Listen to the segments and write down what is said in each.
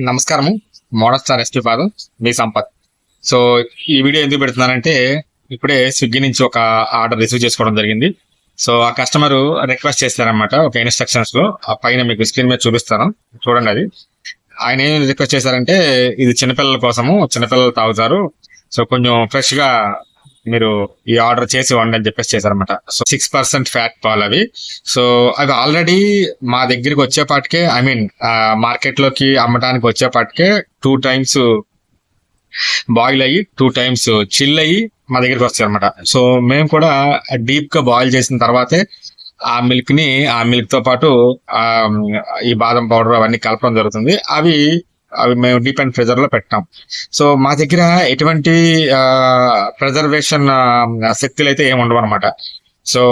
నమస్కారము. Model star ST పాదం మీ Sampath. So ఈ వీడియో ఎందుకు పెడుతున్నానంటే ఇప్పుడే స్విగ్గీ నుంచి ఒక ఆర్డర్ రిసీవ్ చేసుకోవడం జరిగింది. సో ఆ కస్టమర్ రిక్వెస్ట్ చేశారనమాట ఒక ఇన్స్ట్రక్షన్స్ లో. ఆ పైన మీకు స్క్రీన్ మీద చూపిస్తాను, చూడండి. అది ఆయన ఏం రిక్వెస్ట్ చేశారంటే ఇది చిన్నపిల్లల కోసము, చిన్నపిల్లలు తాగుతారు, సో కొంచెం ఫ్రెష్ గా మీరు ఈ ఆర్డర్ చేసి ఇవ్వండి అని చెప్పేసి చేశారనమాట. సో 6% ఫ్యాట్ పాలు అవి. సో అవి ఆల్రెడీ మా దగ్గరికి వచ్చేపాటికే, ఐ మీన్ మార్కెట్ లోకి అమ్మడానికి వచ్చేపాటికే 2 times బాయిల్ అయ్యి 2 times చిల్ అయ్యి మా దగ్గరికి వస్తాయి అనమాట. సో మేము కూడా డీప్ గా బాయిల్ చేసిన తర్వాతే ఆ మిల్క్ తో పాటు ఈ బాదం పౌడర్ అవన్నీ కలపడం జరుగుతుంది. అవి మేము డీప్ అండ్ ఫ్రీజర్ లో పెట్టాం. సో మా దగ్గర ఎటువంటి ప్రిజర్వేషన్ శక్తులు అయితే ఏమి ఉండవు అనమాట. సో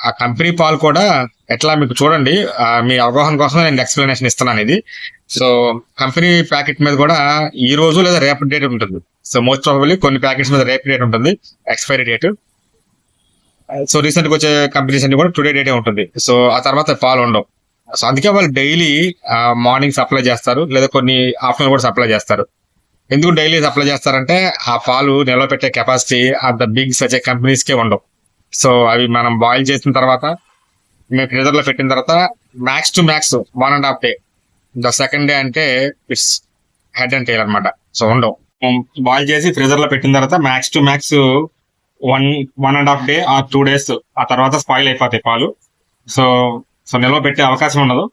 ఆ కంపెనీ పాలు కూడా ఎట్లా మీకు చూడండి, మీ అవగాహన కోసం నేను ఎక్స్ప్లెనేషన్ ఇస్తున్నాను ఇది. సో కంపెనీ ప్యాకెట్ మీద కూడా ఈ రోజు లేదా రేపటి డేట్ ఉంటుంది. సో మోస్ట్ ప్రాబబ్లీ కొన్ని ప్యాకెట్స్ మీద రేపటి డేట్ ఉంటుంది, ఎక్స్పైరీ డేట్. సో రీసెంట్ గా వచ్చే కంపెనీస్ అన్ని కూడా టుడే డేటే ఉంటుంది. సో ఆ తర్వాత పాలు ఉండవు. సో అందుకే వాళ్ళు డైలీ మార్నింగ్ సప్లై చేస్తారు, లేదా కొన్ని ఆఫ్టర్నూన్ కూడా సప్లై చేస్తారు. ఎందుకు డైలీ సప్లై చేస్తారంటే ఆ పాలు నిల్వ పెట్టే కెపాసిటీ అంత బిగ్ సచ్ కంపెనీస్ కే ఉండవు. సో అవి మనం బాయిల్ చేసిన తర్వాత మేము ఫ్రీజర్ లో పెట్టిన తర్వాత max to max 1.5 day. The second day అంటే ఇట్స్ హెడ్ అండ్ టైల్ అనమాట. సో ఉండవు. బాయిల్ చేసి ఫ్రీజర్ లో పెట్టిన తర్వాత max to max 1.5 day or 2 days ఆ తర్వాత స్పాయిల్ అయిపోతాయి పాలు. సో నిల్వ పెట్టే అవకాశం ఉండదు.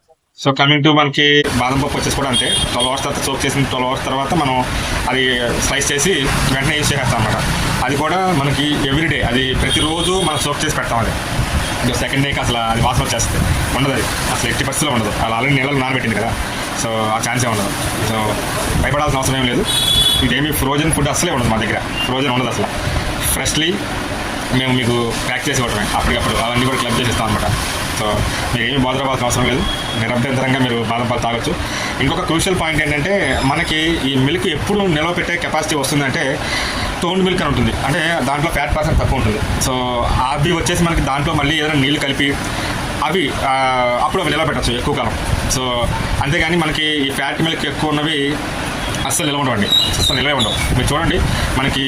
సో కమింగ్ టు మనకి బాదం పప్పు వచ్చేసి కూడా అంతే. 12 hours తర్వాత సోక్ చేసిన 12 hours తర్వాత మనం అది స్లైస్ చేసి వెంటనే యూజ్ చేస్తాం అనమాట. అది కూడా మనకి ఎవ్రీడే, అది ప్రతిరోజు మనం సోక్ చేసి పెడతాం. అది సెకండ్ డేకి అసలు అది వాసన వచ్చేస్తుంది, ఉండదు. అది అసలు 80% ఉండదు. అది ఆల్రెడీ నీళ్ళలో నానబెట్టింది కదా, సో ఆ ఛాన్సే ఉండదు. సో భయపడాల్సిన అవసరం ఏం లేదు. ఇదేమి ఫ్రోజన్ ఫుడ్ అసలే ఉండదు మా దగ్గర. ఫ్రోజన్ ఉండదు అసలు. ఫ్రెష్లీ మేము మీకు ప్యాక్ చేసి ఇవ్వటమే అప్పటికప్పుడు. అవన్నీ కూడా క్లబ్ చేసి ఇస్తాం అనమాట. సో మీరు ఏమీ బాధపడాల్సిన అవసరం లేదు. నిరభ్యంతరంగా మీరు బాదం పాలు తాగొచ్చు. ఇంకొక క్రూషియల్ పాయింట్ ఏంటంటే మనకి ఈ మిల్క్ ఎప్పుడు నిల్వ పెట్టే కెపాసిటీ వస్తుందంటే టోన్ మిల్క్ అని ఉంటుంది, అంటే దాంట్లో ఫ్యాట్ పర్సెంట్ తక్కువ ఉంటుంది. సో అవి వచ్చేసి మనకి దాంట్లో మళ్ళీ ఏదైనా నీళ్ళు కలిపి అవి అప్పుడు అవి నిల్వ పెట్టచ్చు ఎక్కువ కాలం. సో అంతేగాని మనకి ఈ ఫ్యాట్ మిల్క్ ఎక్కువ ఉన్నవి అస్సలు నిల్వ ఉండవండి, అస్సలు నిల్వే ఉండవు. మీరు చూడండి, మనకి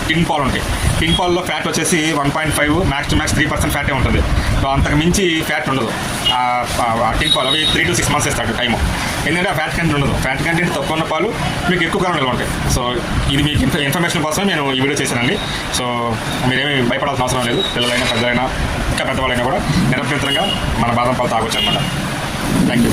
టిన్ పాలు ఉంటాయి. టిన్ పాల్లో ఫ్యాట్ వచ్చేసి 1.5, మ్యాక్స్ టు మ్యాక్స్ 3% ఫ్యాటే ఉంటుంది. సో అంతకు మించి ఫ్యాట్ ఉండదు. టిన్ పాలు అవి 3 to 6 months ఇస్తాడు టైము. ఎందుకంటే ఆ ఫ్యాట్ కంటెంట్ ఉండదు. ఫ్యాట్ కంటెంట్ తక్కువ ఉన్న పాలు మీకు ఎక్కువ కాలం నిల్వ ఉంటాయి. సో ఇది మీకు ఇన్ఫర్మేషన్ కోసం నేను ఈ వీడియో చేశానండి. సో మీరేమీ భయపడాల్సిన అవసరం లేదు. పిల్లలైనా పెద్దలైనా ఇంకా పెద్దవాళ్ళైనా కూడా నిరభ్యంతరంగా మన బాదం పాలు తాగొచ్చు అనమాట. Thank you.